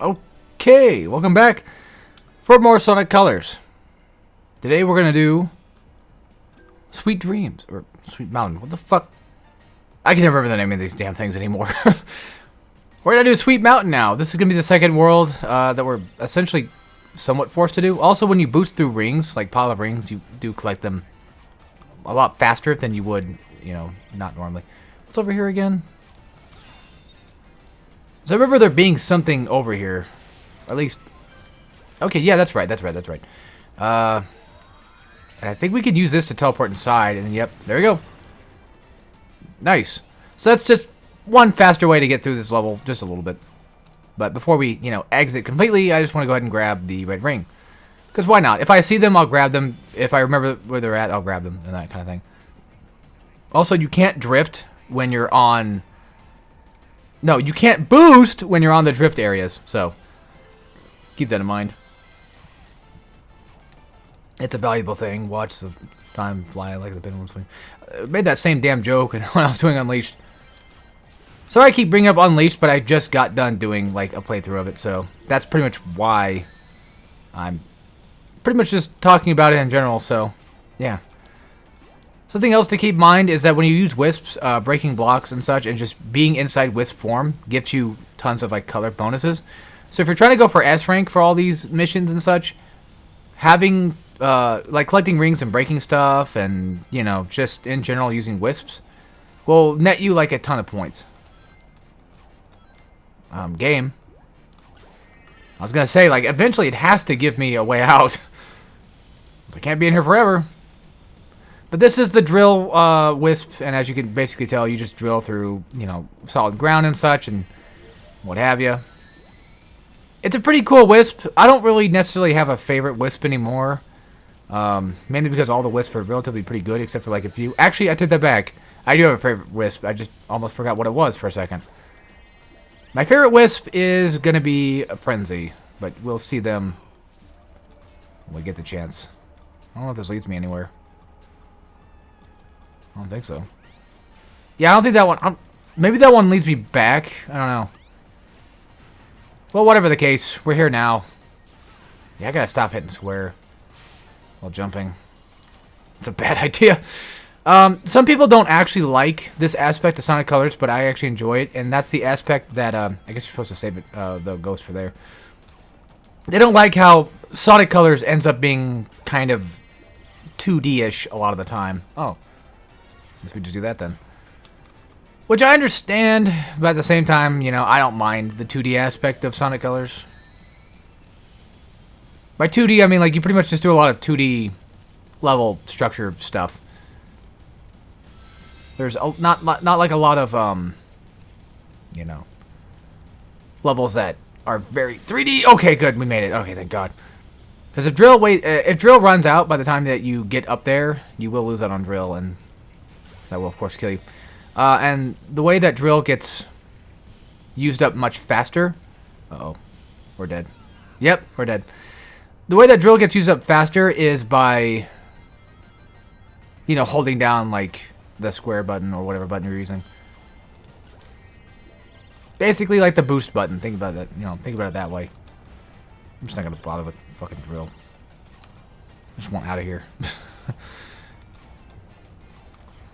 Okay, welcome back for more Sonic Colors. Today we're gonna do Sweet Dreams or Sweet Mountain. What the fuck? I can never remember the name of these damn things anymore. We're gonna do Sweet Mountain now. This is gonna be the second world that we're essentially somewhat forced to do. Also, when you boost through rings, like pile of rings, you do collect them a lot faster than you would, not normally. What's over here again? So I remember there being something over here. At least... Okay, yeah, that's right. And I think we could use this to teleport inside. And then, yep, there we go. Nice. So that's just one faster way to get through this level. Just a little bit. But before we, exit completely, I just want to go ahead and grab the red ring. Because why not? If I see them, I'll grab them. If I remember where they're at, I'll grab them. And that kind of thing. Also, you can't drift when you're on... No, you can't boost when you're on the drift areas, so keep that in mind. It's a valuable thing. Watch the time fly like the pendulum swing. Made that same damn joke when I was doing Unleashed. Sorry I keep bringing up Unleashed, but I just got done doing like a playthrough of it, so that's pretty much why I'm pretty much just talking about it in general, so yeah. Something else to keep in mind is that when you use wisps, breaking blocks and such, and just being inside wisp form gives you tons of like color bonuses. So if you're trying to go for S rank for all these missions and such, having like collecting rings and breaking stuff, and just in general using wisps, will net you like a ton of points. Game. I was gonna say like eventually it has to give me a way out. I can't be in here forever. But this is the drill wisp, and as you can basically tell, you just drill through, solid ground and such, and what have you. It's a pretty cool wisp. I don't really necessarily have a favorite wisp anymore, mainly because all the wisps are relatively pretty good, except for like a few. Actually, I take that back. I do have a favorite wisp. I just almost forgot what it was for a second. My favorite wisp is going to be a Frenzy, but we'll see them when we get the chance. I don't know if this leads me anywhere. I don't think so. Yeah, I don't think that one... maybe that one leads me back. I don't know. Well, whatever the case, we're here now. Yeah, I gotta stop hitting square while jumping. It's a bad idea. Some people don't actually like this aspect of Sonic Colors, but I actually enjoy it, and that's the aspect that... I guess you're supposed to save it, the ghost for there. They don't like how Sonic Colors ends up being kind of 2D-ish a lot of the time. Oh. Guess we just do that then. Which I understand, but at the same time, I don't mind the 2D aspect of Sonic Colors. By 2D, I mean, like, you pretty much just do a lot of 2D level structure stuff. There's not like a lot of, levels that are very 3D. Okay, good, we made it. Okay, thank God. Because if drill runs out by the time that you get up there, you will lose out on drill, and that will, of course, kill you. And the way that drill gets used up much faster... Uh-oh. We're dead. Yep, we're dead. The way that drill gets used up faster is by, holding down, like, the square button or whatever button you're using. Basically, like the boost button. Think about that, think about it that way. I'm just not going to bother with fucking drill. I just want out of here.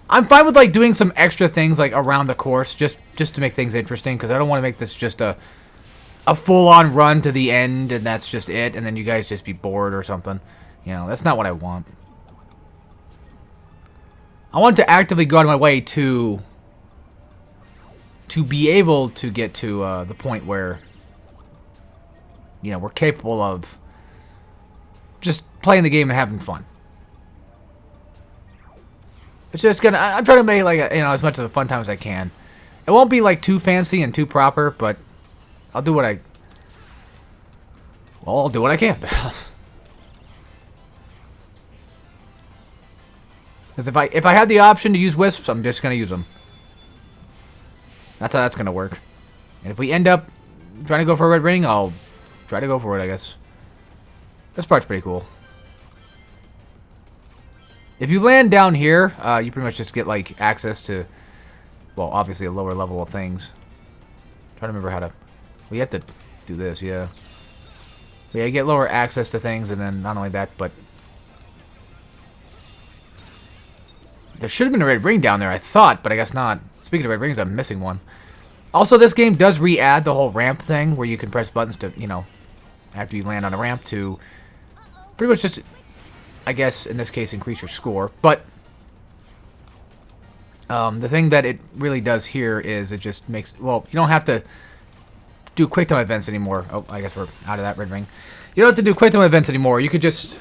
I'm fine with like doing some extra things like around the course just to make things interesting, because I don't want to make this just a full-on run to the end and that's just it, and then you guys just be bored or something. That's not what I want. I want to actively go out of my way to be able to get to the point where we're capable of just playing the game and having fun. It's just gonna... I'm trying to make like as much of a fun time as I can. It won't be like too fancy and too proper, but I'll do what I... Well, I'll do what I can. Because if I had the option to use wisps, I'm just gonna use them. That's how that's gonna work. And if we end up trying to go for a red ring, I'll try to go for it, I guess. This part's pretty cool. If you land down here, you pretty much just get, like, access to, well, obviously a lower level of things. I'm trying to remember how to... We have to do this, yeah. But yeah, you get lower access to things, and then not only that, but there should have been a red ring down there, I thought, but I guess not. Speaking of red rings, I'm missing one. Also, this game does re-add the whole ramp thing, where you can press buttons to, you know, after you land on a ramp to pretty much just, I guess, in this case, increase your score. But the thing that it really does here is it just makes, well, you don't have to do quick time events anymore. Oh, I guess we're out of that red ring. You don't have to do quick time events anymore. You could just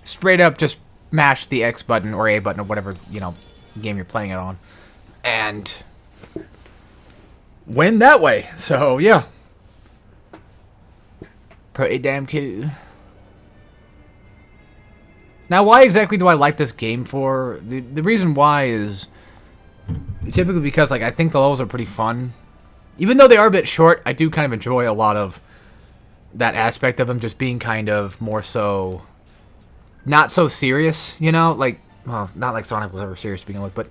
straight up just mash the X button or A button or whatever, you know, game you're playing it on, and win that way. So yeah, pretty damn cool. Now, why exactly do I like this game for? The reason why is typically because, like, I think the levels are pretty fun. Even though they are a bit short, I do kind of enjoy a lot of that aspect of them just being kind of more so not so serious, you know? Like, well, not like Sonic was ever serious to begin with, but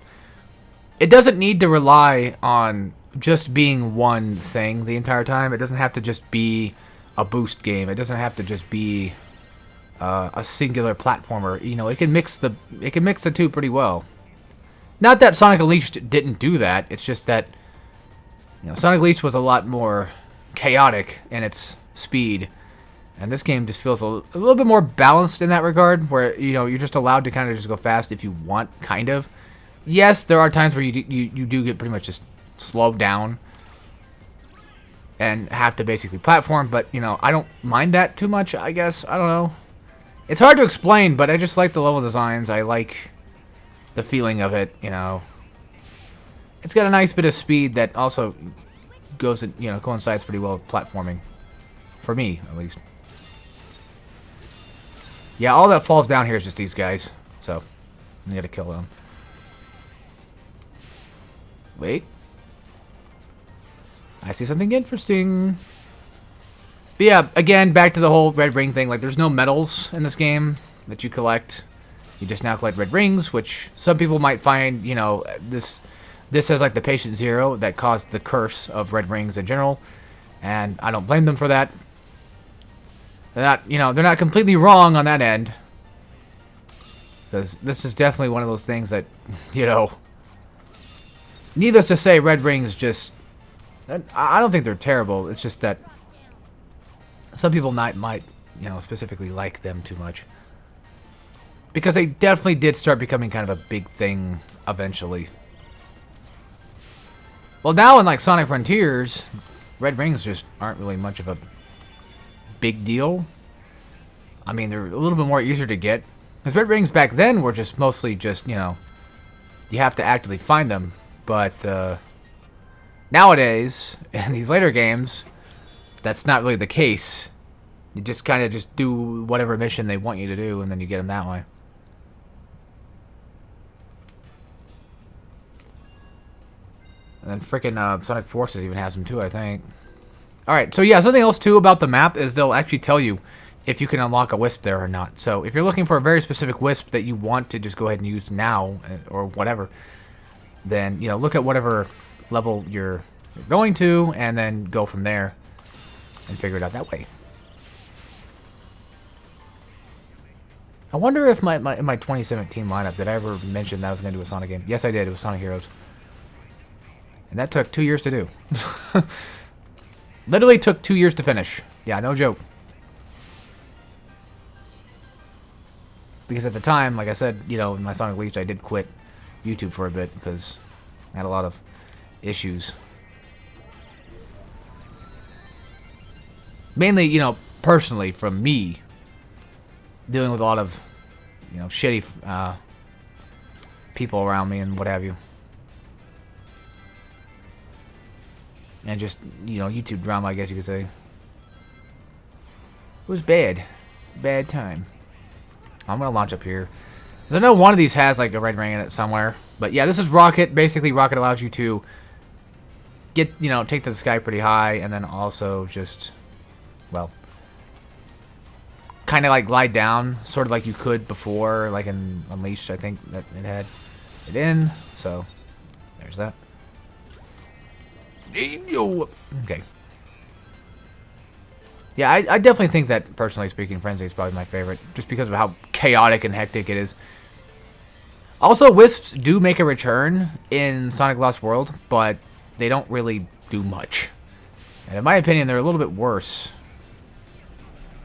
it doesn't need to rely on just being one thing the entire time. It doesn't have to just be a boost game. It doesn't have to just be a singular platformer. You know, it can mix the two pretty well. Not that Sonic Unleashed didn't do that. It's just that, you know, Sonic Unleashed was a lot more chaotic in its speed, and this game just feels a little bit more balanced in that regard, where, you know, you're just allowed to kind of just go fast if you want, kind of. Yes, there are times where you do get pretty much just slowed down and have to basically platform, but, you know, I don't mind that too much, I guess. I don't know. It's hard to explain, but I just like the level designs. I like the feeling of it, you know. It's got a nice bit of speed that also goes, you know, coincides pretty well with platforming. For me, at least. Yeah, all that falls down here is just these guys. So, I gotta kill them. Wait. I see something interesting. But yeah, again, back to the whole red ring thing. Like, there's no medals in this game that you collect. You just now collect red rings, which some people might find, you know, this is like the patient zero that caused the curse of red rings in general. And I don't blame them for that. They're not, you know, they're not completely wrong on that end. Because this is definitely one of those things that, you know, needless to say, red rings just, I don't think they're terrible. It's just that some people might, you know, specifically like them too much. Because they definitely did start becoming kind of a big thing eventually. Well, now in, like, Sonic Frontiers, red rings just aren't really much of a big deal. I mean, they're a little bit more easier to get. Because red rings back then were just mostly just, you know, you have to actively find them. But nowadays, in these later games, that's not really the case. You just kind of just do whatever mission they want you to do, and then you get them that way. And then frickin' Sonic Forces even has them too, I think. Alright, so yeah, something else too about the map is they'll actually tell you if you can unlock a Wisp there or not. So if you're looking for a very specific Wisp that you want to just go ahead and use now, or whatever, then, you know, look at whatever level you're going to, and then go from there and figure it out that way. I wonder if in my 2017 lineup, did I ever mention that I was going to do a Sonic game? Yes, I did. It was Sonic Heroes. And that took 2 years to do. Literally took 2 years to finish. Yeah, no joke. Because at the time, like I said, you know, in my Sonic Unleashed, I did quit YouTube for a bit because I had a lot of issues. Mainly, you know, personally, from me, dealing with a lot of, you know, shitty people around me and what have you. And just, you know, YouTube drama, I guess you could say. It was bad. Bad time. I'm going to launch up here. I know one of these has, like, a red ring in it somewhere. But, yeah, this is Rocket. Basically, Rocket allows you to get, you know, take to the sky pretty high. And then also just, well, kind of, like, glide down. Sort of like you could before, like in Unleashed, I think, that it had it in. So, there's that. Okay. Yeah, I definitely think that, personally speaking, Frenzy is probably my favorite, just because of how chaotic and hectic it is. Also, Wisps do make a return in Sonic Lost World, but they don't really do much. And in my opinion, they're a little bit worse.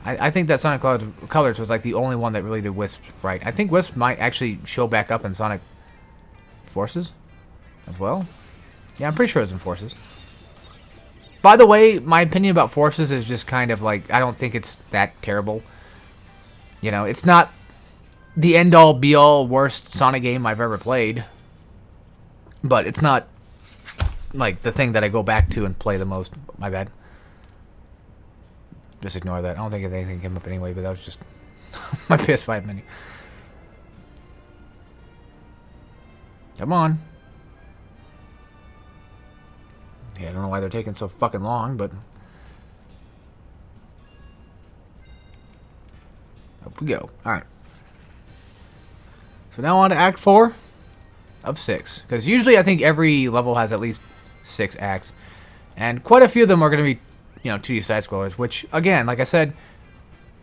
I think that Sonic Colors was like the only one that really did Wisp right. I think Wisp might actually show back up in Sonic Forces as well. Yeah, I'm pretty sure it's in Forces. By the way, my opinion about Forces is just kind of like, I don't think it's that terrible. You know, it's not the end-all, be-all, worst Sonic game I've ever played. But it's not, like, the thing that I go back to and play the most. My bad. Just ignore that. I don't think anything came up anyway, but that was just my PS5 menu. Come on. Yeah, I don't know why they're taking so fucking long, but... up we go. Alright. So now on to Act 4 of 6. Because usually I think every level has at least 6 acts. And quite a few of them are going to be, you know, 2D side-scrollers. Which, again, like I said,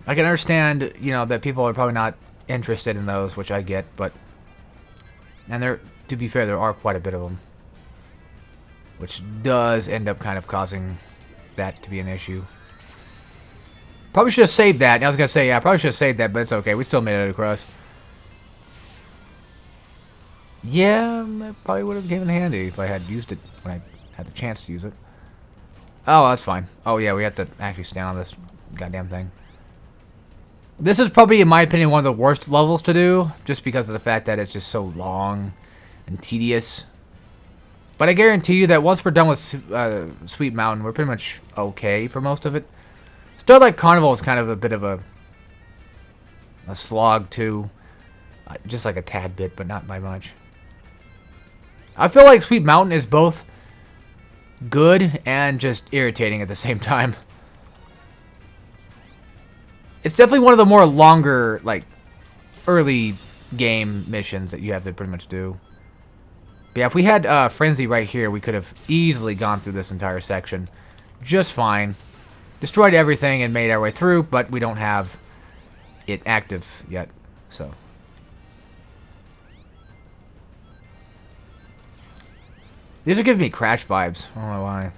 I can understand, you know, that people are probably not interested in those, which I get, but... and there, to be fair, there are quite a bit of them. Which does end up kind of causing that to be an issue. Probably should have saved that. I was going to say, yeah, I probably should have saved that, but it's okay. We still made it across. Yeah, that probably would have came in handy if I had used it when I had the chance to use it. Oh, that's fine. Oh, yeah, we have to actually stand on this goddamn thing. This is probably, in my opinion, one of the worst levels to do, just because of the fact that it's just so long and tedious. But I guarantee you that once we're done with Sweet Mountain, we're pretty much okay for most of it. Starlight Carnival is kind of a bit of a slog, too. Just like a tad bit, but not by much. I feel like Sweet Mountain is both good and just irritating at the same time. It's definitely one of the more longer, like, early game missions that you have to pretty much do. But yeah, if we had Frenzy right here, we could have easily gone through this entire section just fine. Destroyed everything and made our way through, but we don't have it active yet, so... these are giving me Crash vibes. I don't know why.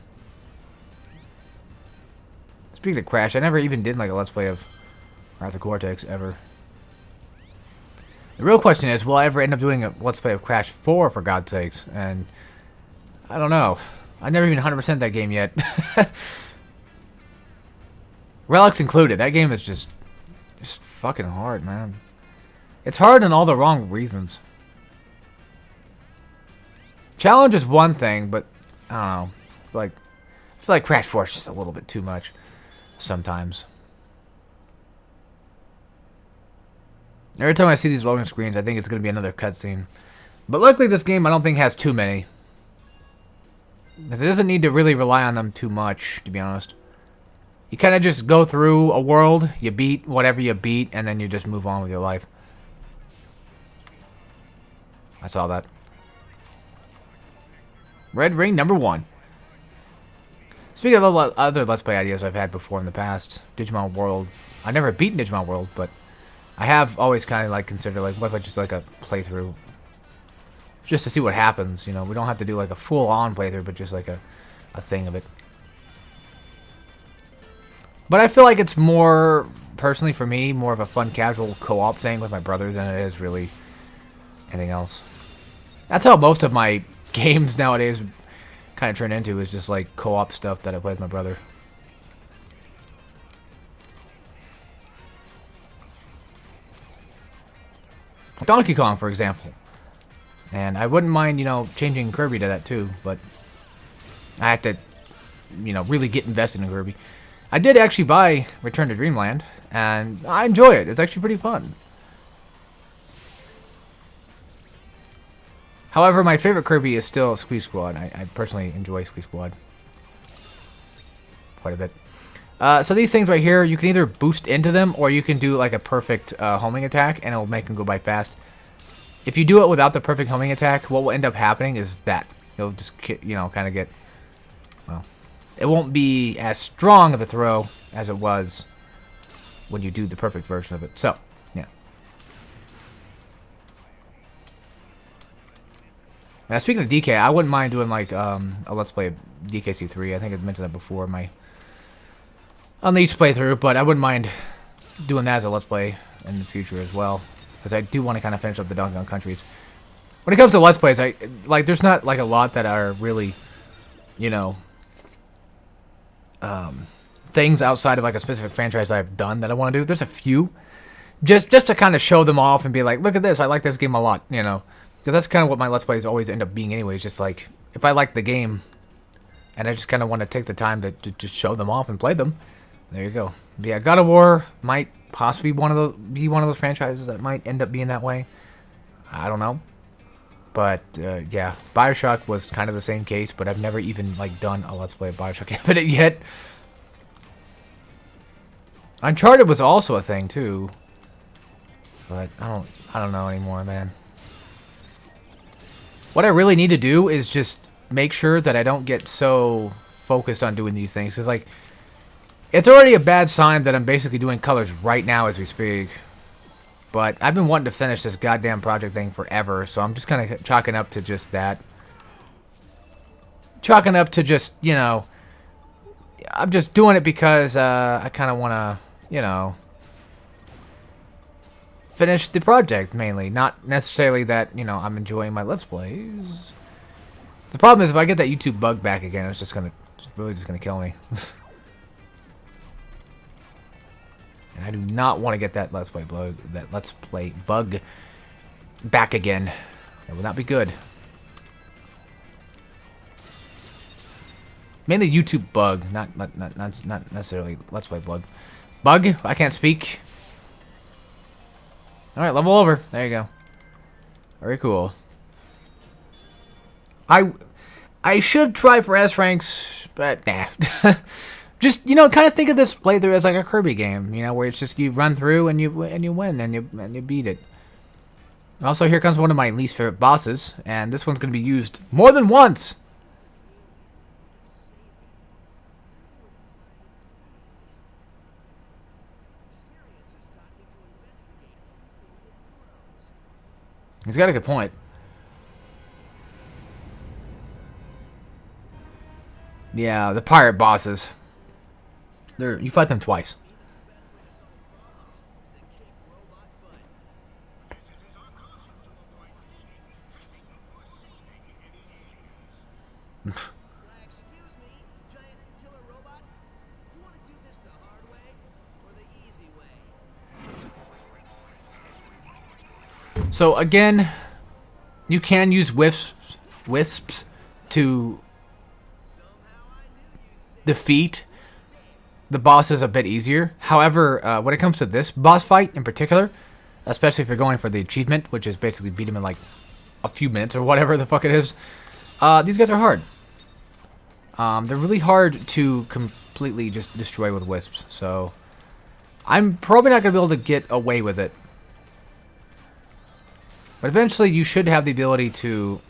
Speaking of Crash, I never even did like a Let's Play of Wrath of Cortex ever. The real question is, will I ever end up doing a Let's Play of Crash 4, for God's sakes? And I don't know. I never even 100% that game yet. Relics included. That game is just fucking hard, man. It's hard in all the wrong reasons. Challenge is one thing, but I don't know. Like, I feel like Crash 4 is just a little bit too much sometimes. Every time I see these loading screens, I think it's going to be another cutscene. But luckily, this game I don't think has too many. Because it doesn't need to really rely on them too much, to be honest. You kind of just go through a world, you beat whatever you beat, and then you just move on with your life. I saw that. Red Ring number 1. Speaking of other Let's Play ideas I've had before in the past, Digimon World. I never beaten Digimon World, but I have always kind of like considered, like, what if I just like a playthrough? Just to see what happens, you know. We don't have to do like a full-on playthrough, but just like a thing of it. But I feel like it's more, personally for me, more of a fun, casual co-op thing with my brother than it is really anything else. That's how most of my games nowadays kind of turn into, is just like co-op stuff that I play with my brother. Donkey Kong, for example. And I wouldn't mind, you know, changing Kirby to that too, but I have to, you know, really get invested in Kirby. I did actually buy Return to Dreamland, and I enjoy it. It's actually pretty fun. However, my favorite Kirby is still Squeeze Squad. I personally enjoy Squeeze Squad quite a bit. So these things right here, you can either boost into them, or you can do like a perfect homing attack, and it'll make them go by fast. If you do it without the perfect homing attack, what will end up happening is that you'll just, you know, kind of get, well, it won't be as strong of a throw as it was when you do the perfect version of it. So, yeah. Now, speaking of DK, I wouldn't mind doing like a Let's Play of DKC3. I think I mentioned that before on the each playthrough, but I wouldn't mind doing that as a Let's Play in the future as well, because I do want to kind of finish up the Donkey Kong Countries. When it comes to Let's Plays, there's not like a lot that are really, you know, things outside of like a specific franchise that I've done that I want to do. There's a few, just to kind of show them off and be like, look at this, I like this game a lot, you know, because that's kind of what my Let's Plays always end up being anyways. Just like, if I like the game, and I just kind of want to take the time to just show them off and play them, there you go. But yeah, God of War might possibly be one of those franchises that might end up being that way. I don't know. But, yeah, BioShock was kind of the same case, but I've never even, like, done a Let's Play of BioShock Infinite yet. Uncharted was also a thing, too. But I don't know anymore, man. What I really need to do is just make sure that I don't get so focused on doing these things. Because, like, it's already a bad sign that I'm basically doing colors right now as we speak. But I've been wanting to finish this goddamn project thing forever, so I'm just kind of chalking up to just that. Chalking up to just, you know, I'm just doing it because I kind of want to, you know, finish the project mainly. Not necessarily that, you know, I'm enjoying my Let's Plays. The problem is if I get that YouTube bug back again, it's really just gonna kill me. And I do not want to get that Let's Play bug back again. That would not be good. Mainly YouTube bug, not necessarily Let's Play bug. Bug? I can't speak. Alright, level over. There you go. Very cool. I should try for S ranks, but nah. Just, you know, kind of think of this playthrough as like a Kirby game, you know, where it's just you run through and you win and you beat it. Also, here comes one of my least favorite bosses, and this one's going to be used more than once. He's got a good point. Yeah, the pirate bosses. You fight them twice. So again, you can use wisps to defeat the boss is a bit easier. However, when it comes to this boss fight in particular, especially if you're going for the achievement, which is basically beat him in like a few minutes or whatever the fuck it is, these guys are hard. They're really hard to completely just destroy with wisps, so I'm probably not going to be able to get away with it. But eventually you should have the ability to...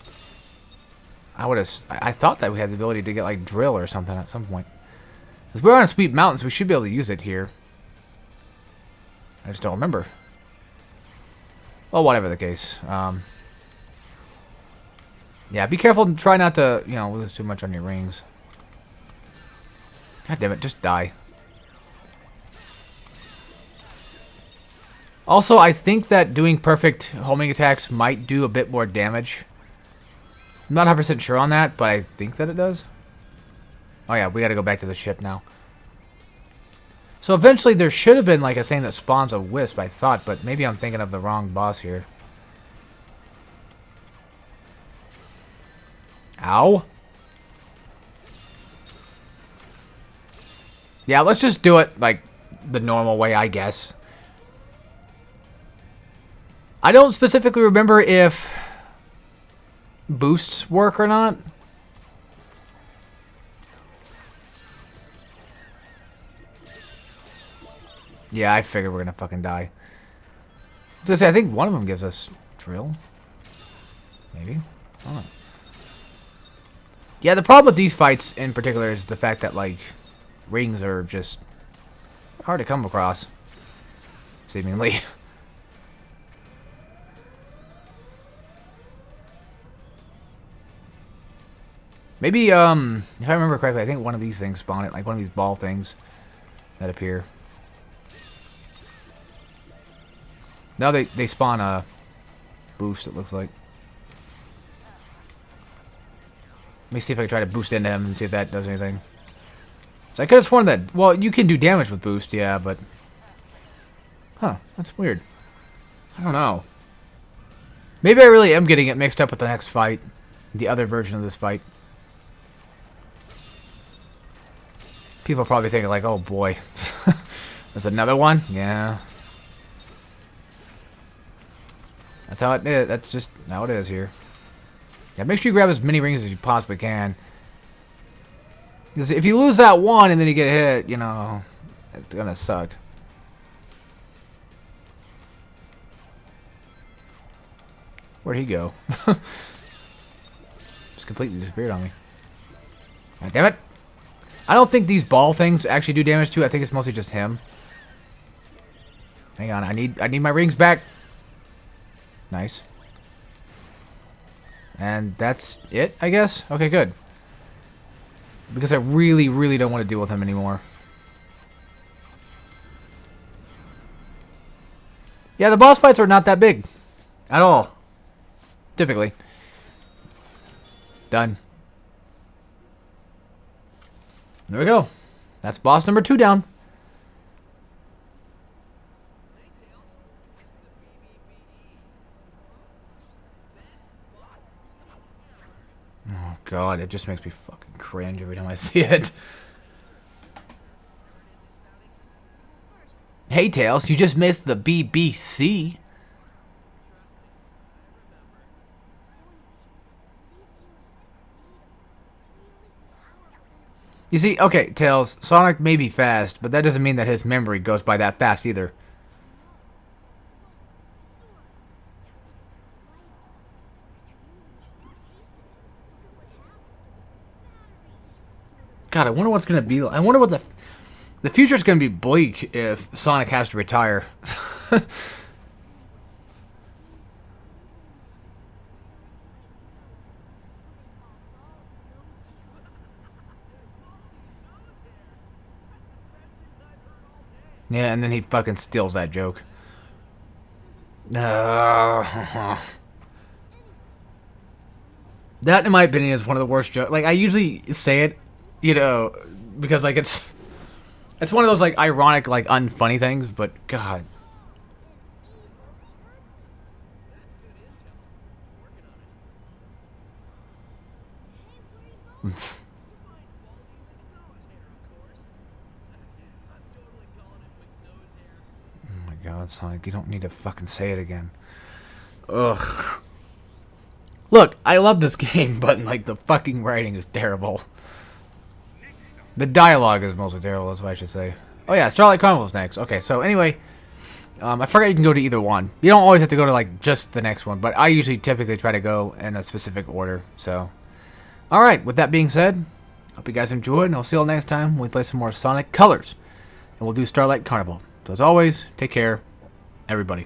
I thought that we had the ability to get like drill or something at some point. Because we're on Sweet Mountains, we should be able to use it here. I just don't remember. Well, whatever the case. Yeah, be careful and try not to, you know, lose too much on your rings. God damn it, just die. Also, I think that doing perfect homing attacks might do a bit more damage. I'm not 100% sure on that, but I think that it does. Oh yeah, we gotta go back to the ship now. So eventually there should have been like a thing that spawns a wisp, I thought, but maybe I'm thinking of the wrong boss here. Ow. Yeah, let's just do it like the normal way, I guess. I don't specifically remember if boosts work or not. Yeah, I figured we're gonna fucking die. I was gonna say, I think one of them gives us drill. Maybe. I don't know. Yeah, the problem with these fights in particular is the fact that, like, rings are just hard to come across, seemingly. Maybe, if I remember correctly, I think one of these things spawn it, like one of these ball things that appear. No, they spawn a boost, it looks like. Let me see if I can try to boost into him and see if that does anything. So I could have sworn that, well, you can do damage with boost, yeah, but... Huh, that's weird. I don't know. Maybe I really am getting it mixed up with the next fight. The other version of this fight. People are probably thinking like, oh boy. There's another one? Yeah. That's how it is. That's just how it is here. Yeah, make sure you grab as many rings as you possibly can. Because if you lose that one and then you get hit, you know, it's gonna suck. Where'd he go? Just completely disappeared on me. God damn it. I don't think these ball things actually do damage to. I think it's mostly just him. Hang on, I need my rings back. Nice. And that's it, I guess? Okay, good. Because I really, really don't want to deal with him anymore. Yeah, the boss fights are not that big. At all. Typically. Done. There we go. That's boss number 2 down. Oh god, it just makes me fucking cringe every time I see it. Hey Tails, you just missed the BBC. You see, okay, Tails, Sonic may be fast, but that doesn't mean that his memory goes by that fast either. God, I wonder what's gonna be. I wonder what the future's gonna be bleak if Sonic has to retire. Yeah, and then he fucking steals that joke. That, in my opinion, is one of the worst jokes. Like, I usually say it, you know, because, like, it's one of those, like, ironic, like, unfunny things, but, God. God, Sonic, you don't need to fucking say it again. Ugh. Look, I love this game, but, like, the fucking writing is terrible. The dialogue is mostly terrible, that's what I should say. Oh, yeah, Starlight Carnival's next. Okay, so, anyway, I forgot you can go to either one. You don't always have to go to, like, just the next one, but I usually typically try to go in a specific order, so. Alright, with that being said, hope you guys enjoyed, and I'll see you all next time when we play some more Sonic Colors. And we'll do Starlight Carnival. So as always, take care, everybody.